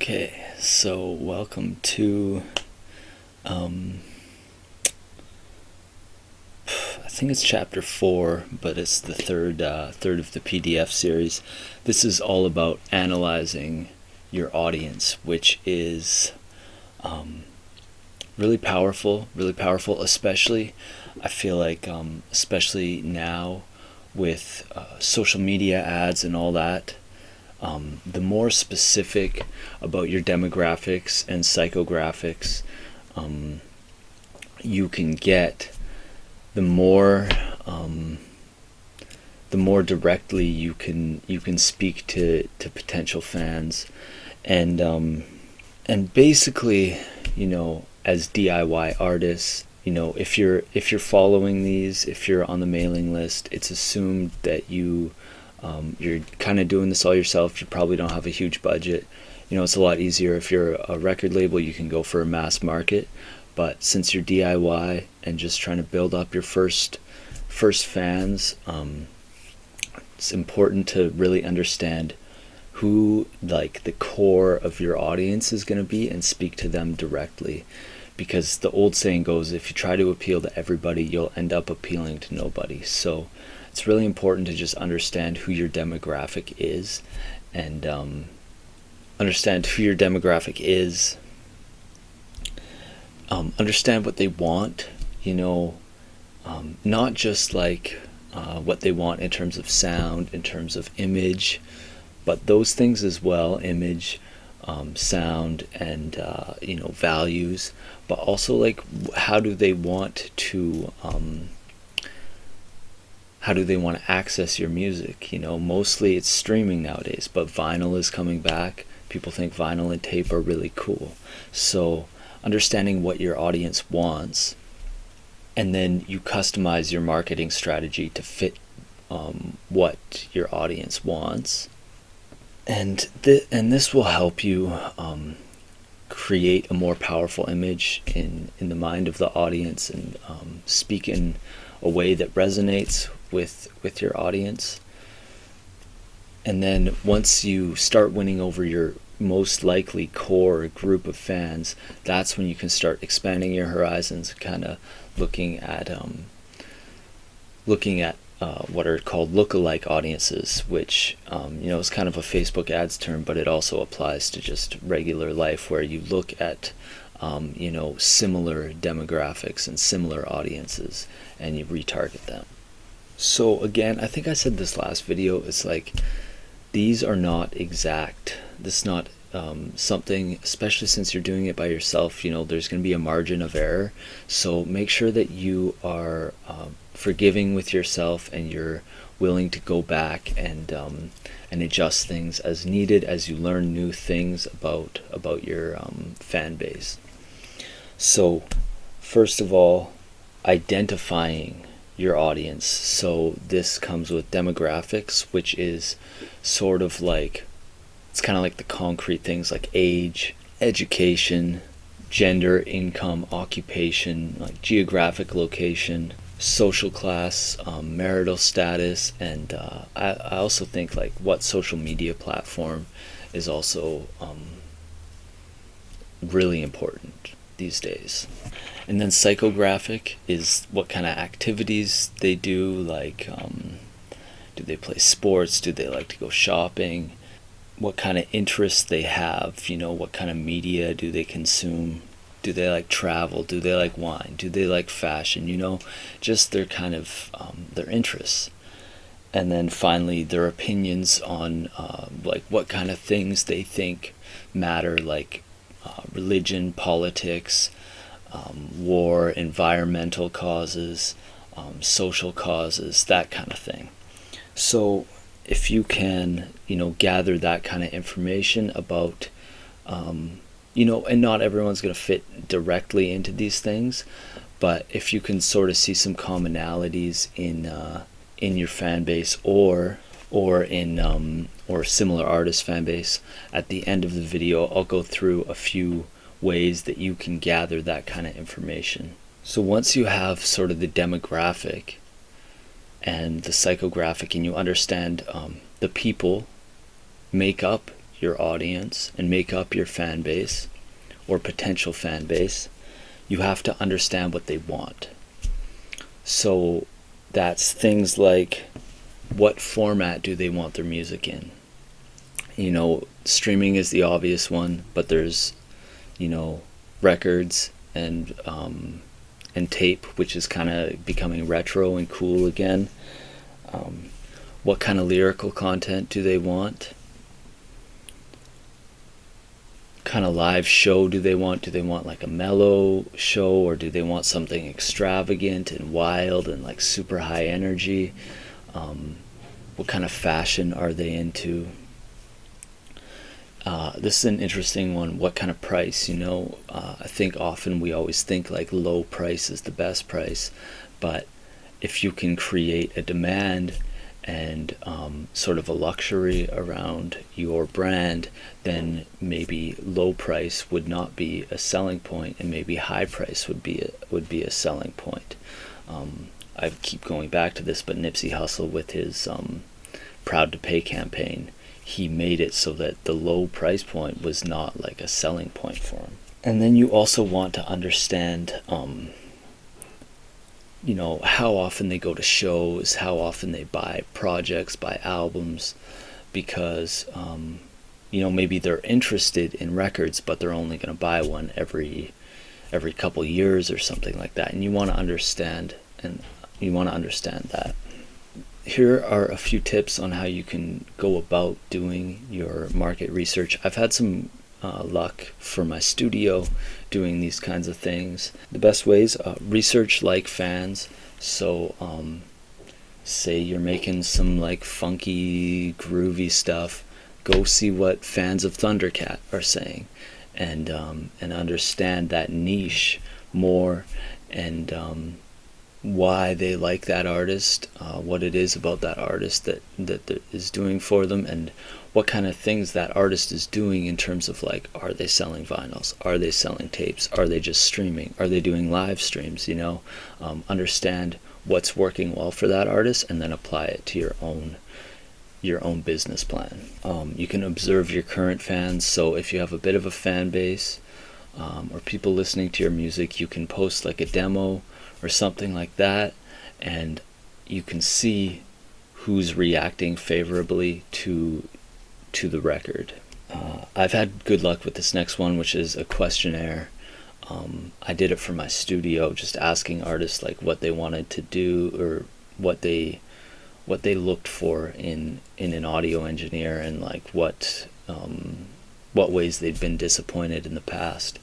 Okay, so welcome to, I think it's chapter 4, but it's the third of the PDF series. This is all about analyzing your audience, which is really powerful, especially, I feel like, especially now with social media ads and all that. The more specific about your demographics and psychographics you can get, the more directly you can speak to potential fans, and basically, as DIY artists, if you're following these, if you're on the mailing list, it's assumed that you're kind of doing this all yourself. You probably don't have a huge budget. It's a lot easier if you're a record label. You can go for a mass market, but since you're DIY and just trying to build up your first fans, it's important to really understand who, like, the core of your audience is going to be and speak to them directly, because the old saying goes, if you try to appeal to everybody, you'll end up appealing to nobody. So it's really important to just understand who your demographic is, and understand what they want, not just like what they want in terms of sound, in terms of image, but those things as well, image, sound, and values, but also like how do they want to access your music. Mostly it's streaming nowadays, but vinyl is coming back. People think vinyl and tape are really cool. So understanding what your audience wants, and then you customize your marketing strategy to fit what your audience wants, and this will help you create a more powerful image in the mind of the audience, and speak in a way that resonates with your audience. And then once you start winning over your most likely core group of fans, that's when you can start expanding your horizons, kind of looking at what are called lookalike audiences, which is kind of a Facebook ads term, but it also applies to just regular life, where you look at similar demographics and similar audiences, and you retarget them. So again, I think I said this last video, it's like, these are not exact. This is not something, especially since you're doing it by yourself, there's going to be a margin of error. So make sure that you are forgiving with yourself, and you're willing to go back and adjust things as needed as you learn new things about your fan base. So first of all, identifying your audience. So this comes with demographics, which is sort of like, it's kind of like the concrete things like age, education, gender, income, occupation, like geographic location, social class, marital status, and I also think like what social media platform is also really important these days. And then psychographic is what kind of activities they do, like do they play sports, do they like to go shopping, what kind of interests they have, what kind of media do they consume, do they like travel, do they like wine, do they like fashion, just their kind of their interests. And then finally, their opinions on like what kind of things they think matter, like religion, politics, war, environmental causes, social causes, that kind of thing. So if you can, gather that kind of information about, and not everyone's going to fit directly into these things, but if you can sort of see some commonalities in your fan base, or similar artist fan base, at the end of the video I'll go through a few ways that you can gather that kind of information. So once you have sort of the demographic and the psychographic, and you understand the people make up your audience and make up your fan base or potential fan base, you have to understand what they want. So that's things like, what format do they want their music in? You know, streaming is the obvious one, but there's, you know, records and tape, which is kind of becoming retro and cool again. What kind of lyrical content do they want? Kind of live show do they want? Do they want like a mellow show, or do they want something extravagant and wild and like super high energy? What kind of fashion are they into? This is an interesting one. What kind of price? You know, I think often we always think like low price is the best price, but if you can create a demand and sort of a luxury around your brand, then maybe low price would not be a selling point, and maybe high price would be a selling point. I keep going back to this, but Nipsey Hussle with his Proud to Pay campaign, he made it so that the low price point was not like a selling point for him. And then you also want to understand you know, how often they go to shows, how often they buy projects, buy albums, because you know, maybe they're interested in records, but they're only going to buy one every couple years or something like that. And you want to understand that. Here are a few tips on how you can go about doing your market research. I've had some luck for my studio doing these kinds of things. The best ways, research like fans. So say you're making some like funky groovy stuff, go see what fans of Thundercat are saying, and understand that niche more, and why they like that artist, what it is about that artist that is doing for them, and what kind of things that artist is doing in terms of like, are they selling vinyls, are they selling tapes, are they just streaming, are they doing live streams, you know. Understand what's working well for that artist, and then apply it to your own business plan. You can observe your current fans. So if you have a bit of a fan base, or people listening to your music, you can post like a demo or something like that, and you can see who's reacting favorably to the record. I've had good luck with this next one, which is a questionnaire. I did it for my studio, just asking artists like what they wanted to do, or what they looked for in an audio engineer, and like what ways they'd been disappointed in the past.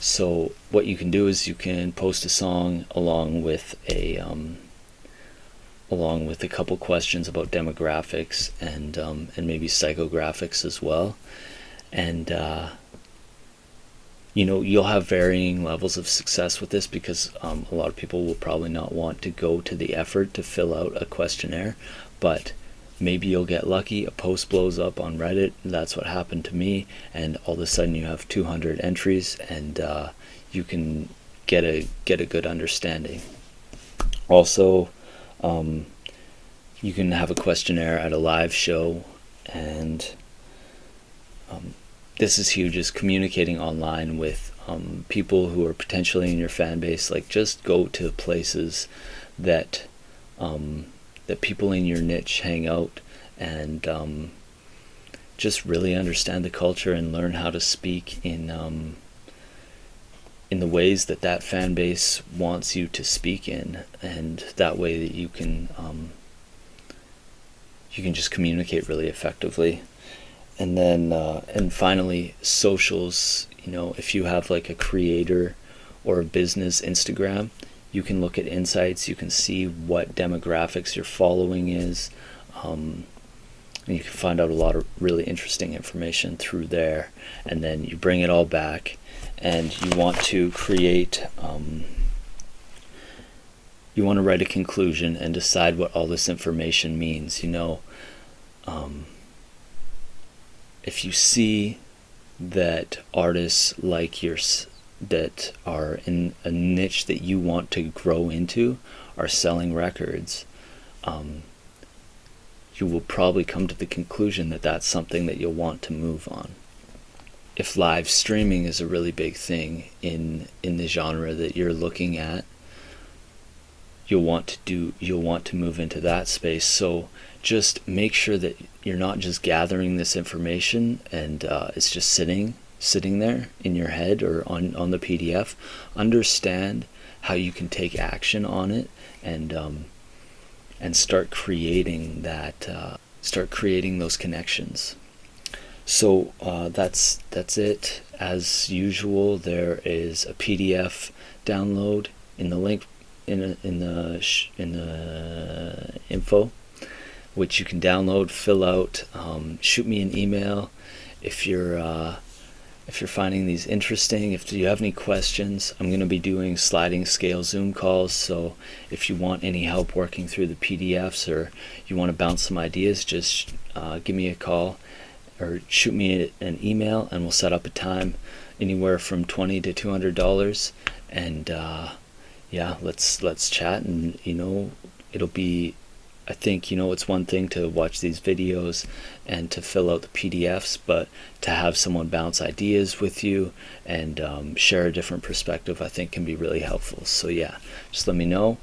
So what you can do is you can post a song along with a couple questions about demographics and maybe psychographics as well. And you know, you'll have varying levels of success with this, because a lot of people will probably not want to go to the effort to fill out a questionnaire, but maybe you'll get lucky, a post blows up on Reddit. That's what happened to me, and all of a sudden you have 200 entries, and you can get a good understanding. Also, you can have a questionnaire at a live show, and this is huge, is communicating online with people who are potentially in your fan base. Like, just go to places that that people in your niche hang out, and just really understand the culture and learn how to speak in the ways that fan base wants you to speak in, and that way that you can just communicate really effectively. And then and finally, socials. You know, if you have like a creator or a business Instagram, you can look at insights, you can see what demographics your following is, and you can find out a lot of really interesting information through there. And then you bring it all back, and you want to create, you want to write a conclusion and decide what all this information means. You know, if you see that artists like yours that are in a niche that you want to grow into are selling records, you will probably come to the conclusion that that's something that you'll want to move on. If live streaming is a really big thing in the genre that you're looking at, you'll want to move into that space. So just make sure that you're not just gathering this information and it's just sitting there in your head or on the PDF. Understand how you can take action on it and start creating those connections. So that's it. As usual, there is a PDF download in the link in the info, which you can download, fill out, shoot me an email if you're finding these interesting. If you have any questions, I'm going to be doing sliding scale Zoom calls, so if you want any help working through the PDFs or you want to bounce some ideas, just give me a call or shoot me an email and we'll set up a time, anywhere from $20 to $200, and yeah, let's chat. And it'll be, I think, it's one thing to watch these videos and to fill out the PDFs, but to have someone bounce ideas with you and share a different perspective, I think can be really helpful. So yeah, just let me know,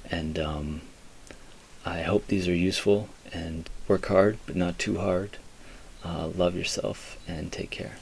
and I hope these are useful, and work hard but not too hard. Love yourself and take care.